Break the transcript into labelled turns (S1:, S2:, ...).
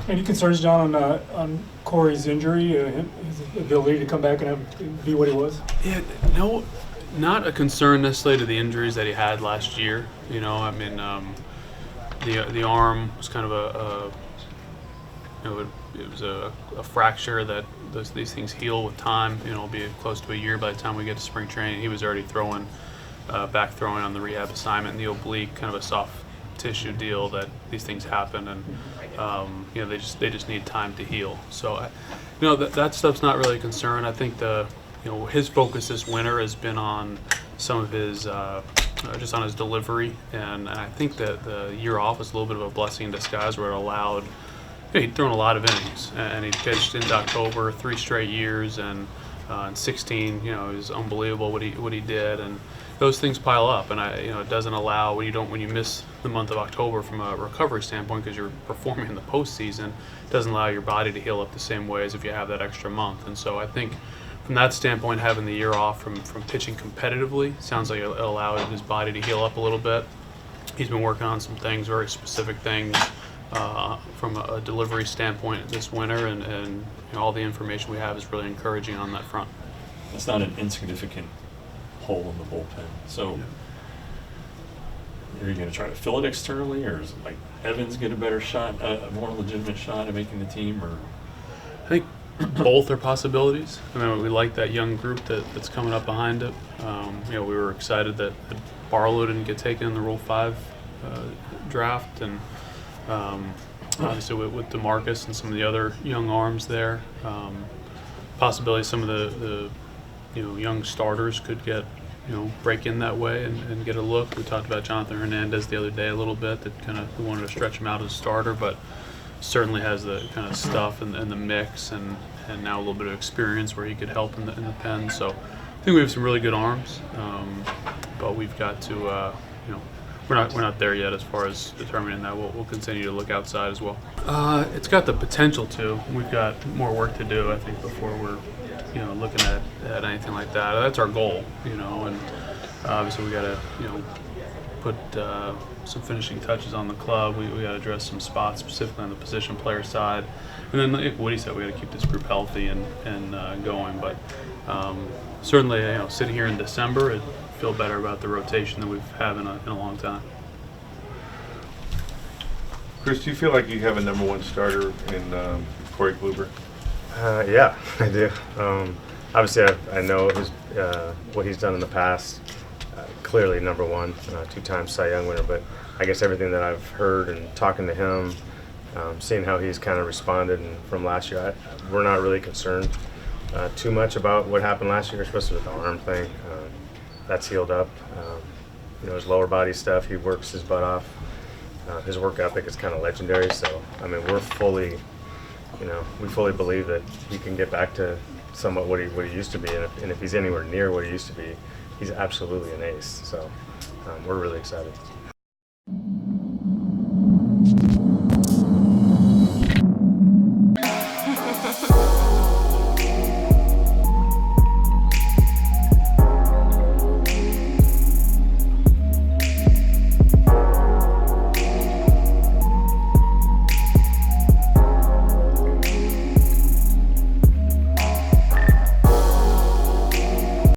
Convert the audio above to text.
S1: Any concerns, John, on Corey's injury, his ability to come back and be what he was?
S2: Yeah, no, not a concern necessarily to the injuries that he had last year. You know, I mean, the arm was kind of it was a fracture that these things heal with time. You know, it'll be close to a year by the time we get to spring training. He was already back throwing on the rehab assignment, and the oblique, kind of a soft tissue deal that these things happen, and you know, they just need time to heal. So, you know, that stuff's not really a concern. I think his focus this winter has been on some of his just on his delivery, and I think that the year off was a little bit of a blessing in disguise, where it allowed. He'd thrown a lot of innings, and he pitched into October 3 straight years, and in 16, you know, it was unbelievable what he did, and those things pile up, and it doesn't allow when you miss the month of October from a recovery standpoint, because you're performing in the postseason, it doesn't allow your body to heal up the same way as if you have that extra month. And so I think from that standpoint, having the year off from pitching competitively sounds like it allowed his body to heal up a little bit. He's been working on some things, very specific things, from a delivery standpoint this winter, and you know, all the information we have is really encouraging on that front.
S3: It's not an insignificant hole in the bullpen. So, are you going to try to fill it externally, or is it like Evans get a better shot, a more legitimate shot at making the team? Or
S2: I think both are possibilities. I mean, we like that young group that's coming up behind it. You know, we were excited that Barlow didn't get taken in the Rule 5 draft, and obviously with DeMarcus and some of the other young arms there, possibility some of the young starters could get break in that way and get a look. We talked about Jonathan Hernandez the other day a little bit, that we wanted to stretch him out as a starter, but certainly has the kind of stuff and the mix, and now a little bit of experience where he could help in the pen. So I think we have some really good arms, but we've got to we're not there yet as far as determining that. We'll continue to look outside as well. It's got the potential to. We've got more work to do, I think, before we're looking at anything like that. That's our goal, and obviously we got to put some finishing touches on the club. We got to address some spots specifically on the position player side, and then like Woody said, we got to keep this group healthy and going. But certainly, sitting here in December, it feel better about the rotation than we've had in a long time.
S4: Chris, do you feel like you have a number one starter in Corey Kluber?
S5: Yeah, I do. Obviously, I know what he's done in the past. Clearly number one, two-time Cy Young winner, but I guess everything that I've heard and talking to him, seeing how he's kind of responded from last year, we're not really concerned too much about what happened last year, especially with the arm thing. That's healed up. His lower body stuff, he works his butt off. His work ethic is kind of legendary, so I mean, we fully believe that he can get back to somewhat what he used to be, and if he's anywhere near what he used to be, he's absolutely an ace. So we're really excited.